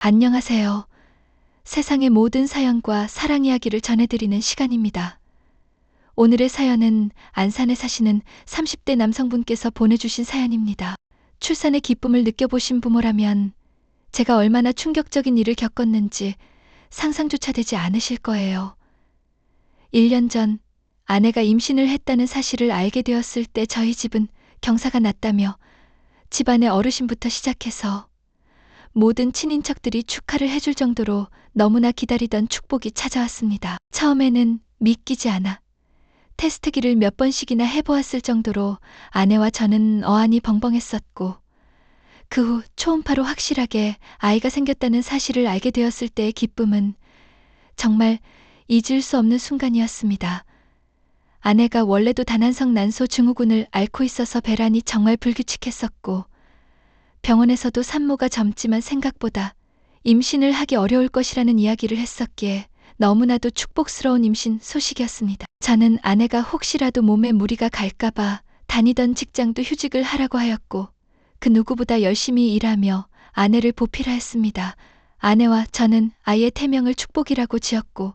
안녕하세요. 세상의 모든 사연과 사랑 이야기를 전해드리는 시간입니다. 오늘의 사연은 안산에 사시는 30대 남성분께서 보내주신 사연입니다. 출산의 기쁨을 느껴보신 부모라면 제가 얼마나 충격적인 일을 겪었는지 상상조차 되지 않으실 거예요. 1년 전 아내가 임신을 했다는 사실을 알게 되었을 때 저희 집은 경사가 났다며 집안의 어르신부터 시작해서 모든 친인척들이 축하를 해줄 정도로 너무나 기다리던 축복이 찾아왔습니다. 처음에는 믿기지 않아 테스트기를 몇 번씩이나 해보았을 정도로 아내와 저는 어안이 벙벙했었고, 그 후 초음파로 확실하게 아이가 생겼다는 사실을 알게 되었을 때의 기쁨은 정말 잊을 수 없는 순간이었습니다. 아내가 원래도 다난성 난소 증후군을 앓고 있어서 배란이 정말 불규칙했었고, 병원에서도 산모가 젊지만 생각보다 임신을 하기 어려울 것이라는 이야기를 했었기에 너무나도 축복스러운 임신 소식이었습니다. 저는 아내가 혹시라도 몸에 무리가 갈까봐 다니던 직장도 휴직을 하라고 하였고, 그 누구보다 열심히 일하며 아내를 보필하 했습니다. 아내와 저는 아이의 태명을 축복이라고 지었고,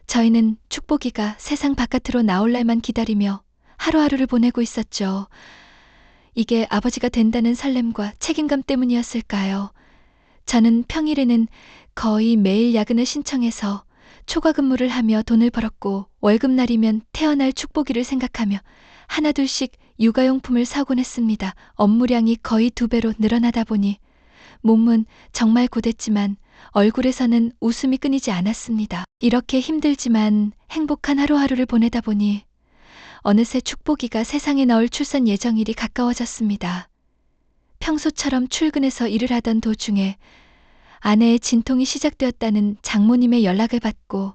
저희는 축복이가 세상 바깥으로 나올 날만 기다리며 하루하루를 보내고 있었죠. 이게 아버지가 된다는 설렘과 책임감 때문이었을까요? 저는 평일에는 거의 매일 야근을 신청해서 초과 근무를 하며 돈을 벌었고, 월급날이면 태어날 축복이를 생각하며 하나둘씩 육아용품을 사곤 했습니다. 업무량이 거의 2배로 늘어나다 보니 몸은 정말 고됐지만 얼굴에서는 웃음이 끊이지 않았습니다. 이렇게 힘들지만 행복한 하루하루를 보내다 보니 어느새 축복이가 세상에 나올 출산 예정일이 가까워졌습니다. 평소처럼 출근해서 일을 하던 도중에 아내의 진통이 시작되었다는 장모님의 연락을 받고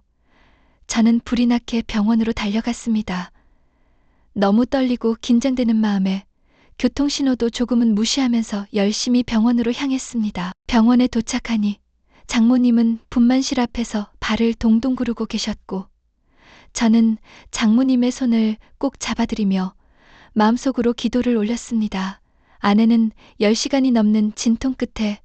저는 불이 나게 병원으로 달려갔습니다. 너무 떨리고 긴장되는 마음에 교통신호도 조금은 무시하면서 열심히 병원으로 향했습니다. 병원에 도착하니 장모님은 분만실 앞에서 발을 동동 구르고 계셨고, 저는 장모님의 손을 꼭 잡아드리며 마음속으로 기도를 올렸습니다. 아내는 10시간이 넘는 진통 끝에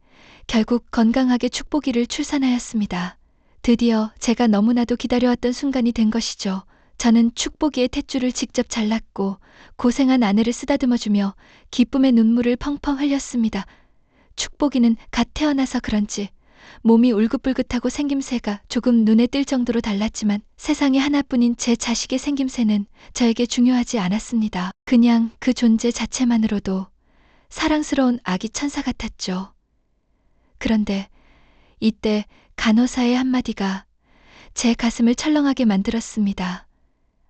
결국 건강하게 축복이를 출산하였습니다. 드디어 제가 너무나도 기다려왔던 순간이 된 것이죠. 저는 축복이의 탯줄을 직접 잘랐고 고생한 아내를 쓰다듬어주며 기쁨의 눈물을 펑펑 흘렸습니다. 축복이는 갓 태어나서 그런지 몸이 울긋불긋하고 생김새가 조금 눈에 띌 정도로 달랐지만 세상에 하나뿐인 제 자식의 생김새는 저에게 중요하지 않았습니다. 그냥 그 존재 자체만으로도 사랑스러운 아기 천사 같았죠. 그런데 이때 간호사의 한마디가 제 가슴을 철렁하게 만들었습니다.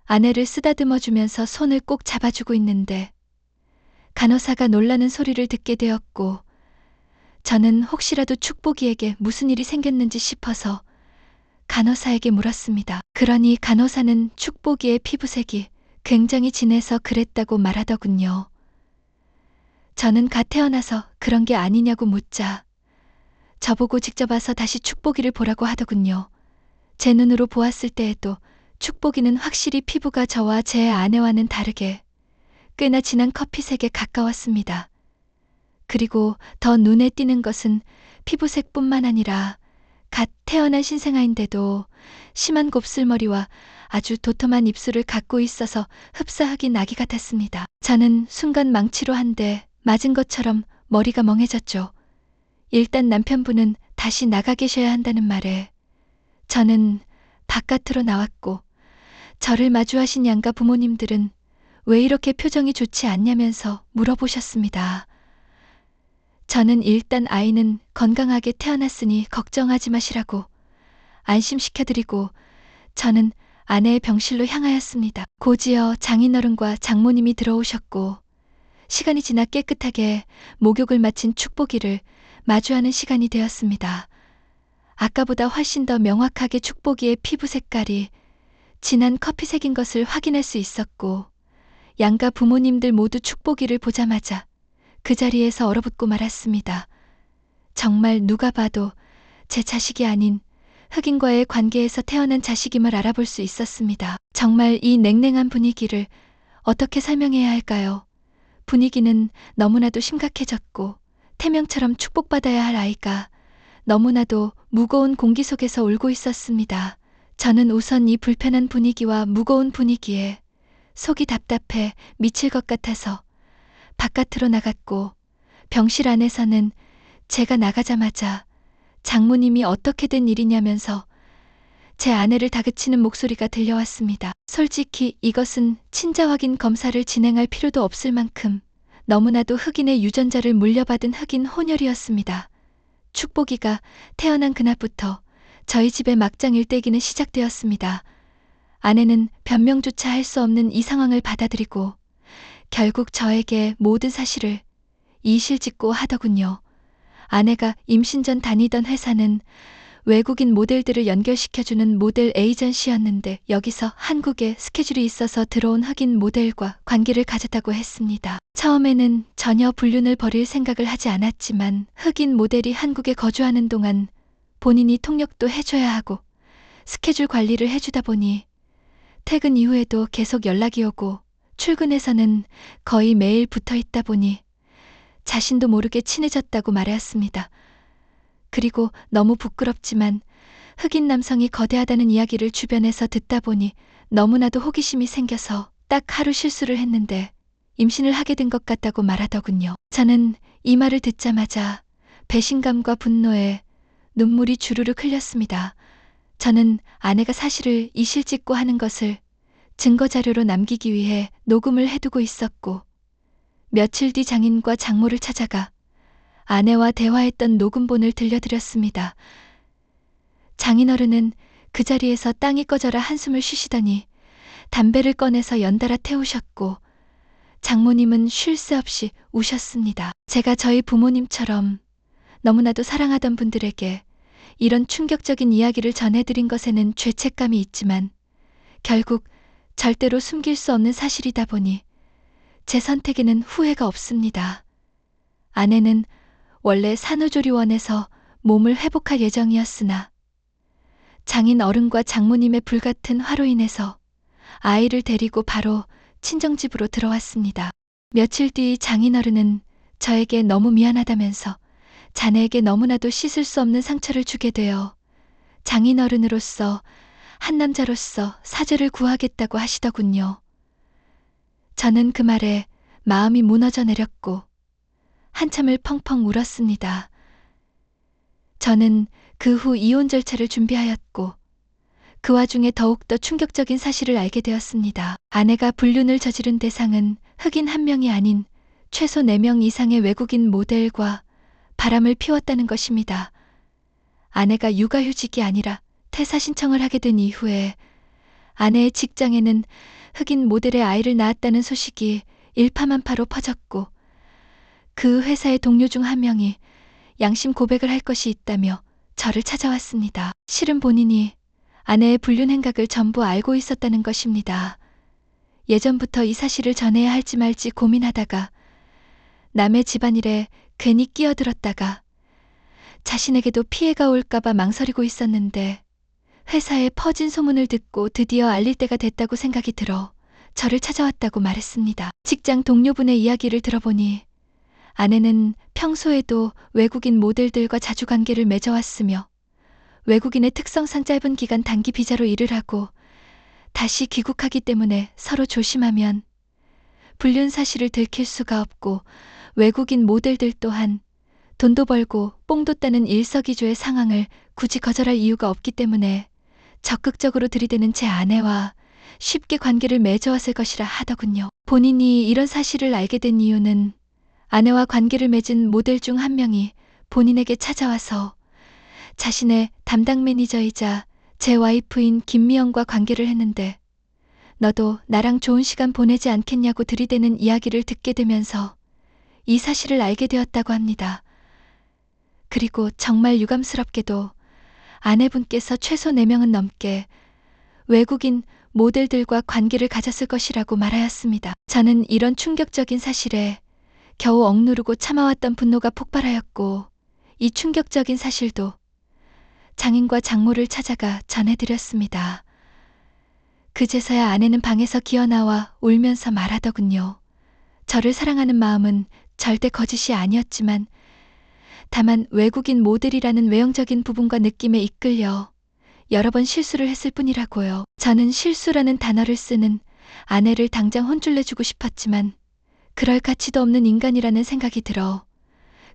아내를 쓰다듬어주면서 손을 꼭 잡아주고 있는데 간호사가 놀라는 소리를 듣게 되었고, 저는 혹시라도 축복이에게 무슨 일이 생겼는지 싶어서 간호사에게 물었습니다. 그러니 간호사는 축복이의 피부색이 굉장히 진해서 그랬다고 말하더군요. 저는 갓 태어나서 그런 게 아니냐고 묻자 저보고 직접 와서 다시 축복이를 보라고 하더군요. 제 눈으로 보았을 때에도 축복이는 확실히 피부가 저와 제 아내와는 다르게 꽤나 진한 커피색에 가까웠습니다. 그리고 더 눈에 띄는 것은 피부색뿐만 아니라 갓 태어난 신생아인데도 심한 곱슬머리와 아주 도톰한 입술을 갖고 있어서 흡사하긴 아기 같았습니다. 저는 순간 망치로 한 대 맞은 것처럼 머리가 멍해졌죠. 일단 남편분은 다시 나가 계셔야 한다는 말에 저는 바깥으로 나왔고, 저를 마주하신 양가 부모님들은 왜 이렇게 표정이 좋지 않냐면서 물어보셨습니다. 저는 일단 아이는 건강하게 태어났으니 걱정하지 마시라고 안심시켜드리고 저는 아내의 병실로 향하였습니다. 곧이어 장인어른과 장모님이 들어오셨고, 시간이 지나 깨끗하게 목욕을 마친 축복이를 마주하는 시간이 되었습니다. 아까보다 훨씬 더 명확하게 축복이의 피부 색깔이 진한 커피색인 것을 확인할 수 있었고, 양가 부모님들 모두 축복이를 보자마자 그 자리에서 얼어붙고 말았습니다. 정말 누가 봐도 제 자식이 아닌 흑인과의 관계에서 태어난 자식임을 알아볼 수 있었습니다. 정말 이 냉랭한 분위기를 어떻게 설명해야 할까요? 분위기는 너무나도 심각해졌고 태명처럼 축복받아야 할 아이가 너무나도 무거운 공기 속에서 울고 있었습니다. 저는 우선 이 불편한 분위기와 무거운 분위기에 속이 답답해 미칠 것 같아서 바깥으로 나갔고, 병실 안에서는 제가 나가자마자 장모님이 어떻게 된 일이냐면서 제 아내를 다그치는 목소리가 들려왔습니다. 솔직히 이것은 친자 확인 검사를 진행할 필요도 없을 만큼 너무나도 흑인의 유전자를 물려받은 흑인 혼혈이었습니다. 축복이가 태어난 그날부터 저희 집의 막장 일대기는 시작되었습니다. 아내는 변명조차 할 수 없는 이 상황을 받아들이고 결국 저에게 모든 사실을 이실직고 하더군요. 아내가 임신 전 다니던 회사는 외국인 모델들을 연결시켜주는 모델 에이전시였는데 여기서 한국에 스케줄이 있어서 들어온 흑인 모델과 관계를 가졌다고 했습니다. 처음에는 전혀 불륜을 벌일 생각을 하지 않았지만 흑인 모델이 한국에 거주하는 동안 본인이 통역도 해줘야 하고 스케줄 관리를 해주다 보니 퇴근 이후에도 계속 연락이 오고 출근해서는 거의 매일 붙어 있다 보니 자신도 모르게 친해졌다고 말했습니다. 그리고 너무 부끄럽지만 흑인 남성이 거대하다는 이야기를 주변에서 듣다 보니 너무나도 호기심이 생겨서 딱 하루 실수를 했는데 임신을 하게 된 것 같다고 말하더군요. 저는 이 말을 듣자마자 배신감과 분노에 눈물이 주르륵 흘렸습니다. 저는 아내가 사실을 이실직고 하는 것을 증거자료로 남기기 위해 녹음을 해두고 있었고, 며칠 뒤 장인과 장모를 찾아가 아내와 대화했던 녹음본을 들려드렸습니다. 장인어른은 그 자리에서 땅이 꺼져라 한숨을 쉬시더니 담배를 꺼내서 연달아 태우셨고, 장모님은 쉴 새 없이 우셨습니다. 제가 저희 부모님처럼 너무나도 사랑하던 분들에게 이런 충격적인 이야기를 전해드린 것에는 죄책감이 있지만 결국 절대로 숨길 수 없는 사실이다 보니 제 선택에는 후회가 없습니다. 아내는 원래 산후조리원에서 몸을 회복할 예정이었으나 장인 어른과 장모님의 불같은 화로 인해서 아이를 데리고 바로 친정집으로 들어왔습니다. 며칠 뒤 장인 어른은 저에게 너무 미안하다면서 자네에게 너무나도 씻을 수 없는 상처를 주게 되어 장인 어른으로서 한 남자로서 사죄를 구하겠다고 하시더군요. 저는 그 말에 마음이 무너져 내렸고 한참을 펑펑 울었습니다. 저는 그 후 이혼 절차를 준비하였고 그 와중에 더욱더 충격적인 사실을 알게 되었습니다. 아내가 불륜을 저지른 대상은 흑인 한 명이 아닌 최소 4명 이상의 외국인 모델과 바람을 피웠다는 것입니다. 아내가 육아휴직이 아니라 퇴사 신청을 하게 된 이후에 아내의 직장에는 흑인 모델의 아이를 낳았다는 소식이 일파만파로 퍼졌고, 그 회사의 동료 중 한 명이 양심 고백을 할 것이 있다며 저를 찾아왔습니다. 실은 본인이 아내의 불륜 행각을 전부 알고 있었다는 것입니다. 예전부터 이 사실을 전해야 할지 말지 고민하다가 남의 집안일에 괜히 끼어들었다가 자신에게도 피해가 올까봐 망설이고 있었는데 회사에 퍼진 소문을 듣고 드디어 알릴 때가 됐다고 생각이 들어 저를 찾아왔다고 말했습니다. 직장 동료분의 이야기를 들어보니 아내는 평소에도 외국인 모델들과 자주 관계를 맺어왔으며 외국인의 특성상 짧은 기간 단기 비자로 일을 하고 다시 귀국하기 때문에 서로 조심하면 불륜 사실을 들킬 수가 없고, 외국인 모델들 또한 돈도 벌고 뽕도 따는 일석이조의 상황을 굳이 거절할 이유가 없기 때문에 적극적으로 들이대는 제 아내와 쉽게 관계를 맺어왔을 것이라 하더군요. 본인이 이런 사실을 알게 된 이유는 아내와 관계를 맺은 모델 중 한 명이 본인에게 찾아와서 자신의 담당 매니저이자 제 와이프인 김미영과 관계를 했는데 너도 나랑 좋은 시간 보내지 않겠냐고 들이대는 이야기를 듣게 되면서 이 사실을 알게 되었다고 합니다. 그리고 정말 유감스럽게도 아내분께서 최소 4명은 넘게 외국인 모델들과 관계를 가졌을 것이라고 말하였습니다. 저는 이런 충격적인 사실에 겨우 억누르고 참아왔던 분노가 폭발하였고, 이 충격적인 사실도 장인과 장모를 찾아가 전해드렸습니다. 그제서야 아내는 방에서 기어나와 울면서 말하더군요. 저를 사랑하는 마음은 절대 거짓이 아니었지만 다만 외국인 모델이라는 외형적인 부분과 느낌에 이끌려 여러 번 실수를 했을 뿐이라고요. 저는 실수라는 단어를 쓰는 아내를 당장 혼쭐 내주고 싶었지만 그럴 가치도 없는 인간이라는 생각이 들어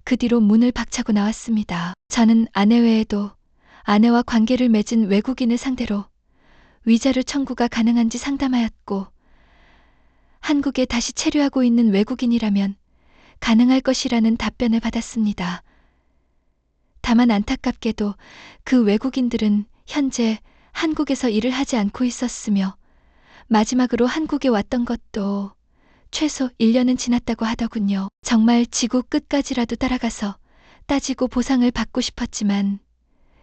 그 뒤로 문을 박차고 나왔습니다. 저는 아내 외에도 아내와 관계를 맺은 외국인을 상대로 위자료 청구가 가능한지 상담하였고, 한국에 다시 체류하고 있는 외국인이라면 가능할 것이라는 답변을 받았습니다. 다만 안타깝게도 그 외국인들은 현재 한국에서 일을 하지 않고 있었으며 마지막으로 한국에 왔던 것도 최소 1년은 지났다고 하더군요. 정말 지구 끝까지라도 따라가서 따지고 보상을 받고 싶었지만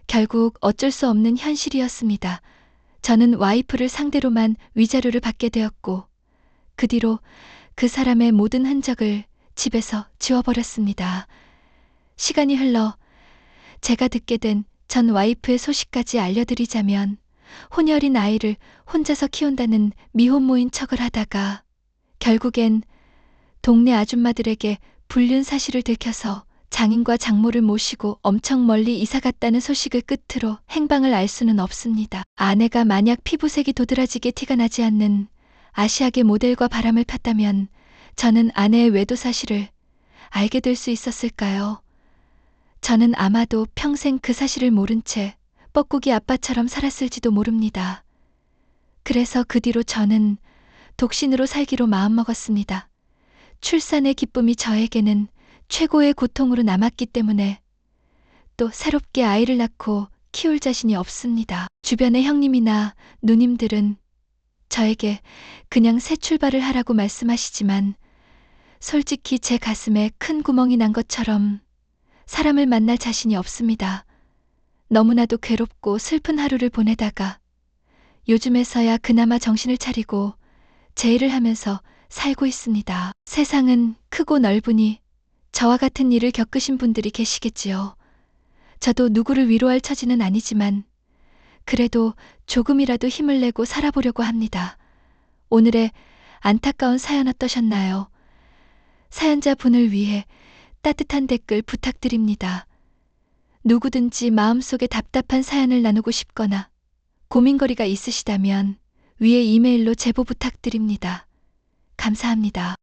결국 어쩔 수 없는 현실이었습니다. 저는 와이프를 상대로만 위자료를 받게 되었고 그 뒤로 그 사람의 모든 흔적을 집에서 지워버렸습니다. 시간이 흘러 제가 듣게 된 전 와이프의 소식까지 알려드리자면 혼혈인 아이를 혼자서 키운다는 미혼모인 척을 하다가 결국엔 동네 아줌마들에게 불륜 사실을 들켜서 장인과 장모를 모시고 엄청 멀리 이사 갔다는 소식을 끝으로 행방을 알 수는 없습니다. 아내가 만약 피부색이 도드라지게 티가 나지 않는 아시아계 모델과 바람을 폈다면 저는 아내의 외도 사실을 알게 될 수 있었을까요? 저는 아마도 평생 그 사실을 모른 채 뻐꾸기 아빠처럼 살았을지도 모릅니다. 그래서 그 뒤로 저는 독신으로 살기로 마음먹었습니다. 출산의 기쁨이 저에게는 최고의 고통으로 남았기 때문에 또 새롭게 아이를 낳고 키울 자신이 없습니다. 주변의 형님이나 누님들은 저에게 그냥 새 출발을 하라고 말씀하시지만 솔직히 제 가슴에 큰 구멍이 난 것처럼 사람을 만날 자신이 없습니다. 너무나도 괴롭고 슬픈 하루를 보내다가 요즘에서야 그나마 정신을 차리고 제 일을 하면서 살고 있습니다. 세상은 크고 넓으니 저와 같은 일을 겪으신 분들이 계시겠지요. 저도 누구를 위로할 처지는 아니지만 그래도 조금이라도 힘을 내고 살아보려고 합니다. 오늘의 안타까운 사연 어떠셨나요? 사연자 분을 위해 따뜻한 댓글 부탁드립니다. 누구든지 마음속에 답답한 사연을 나누고 싶거나 고민거리가 있으시다면 위에 이메일로 제보 부탁드립니다. 감사합니다.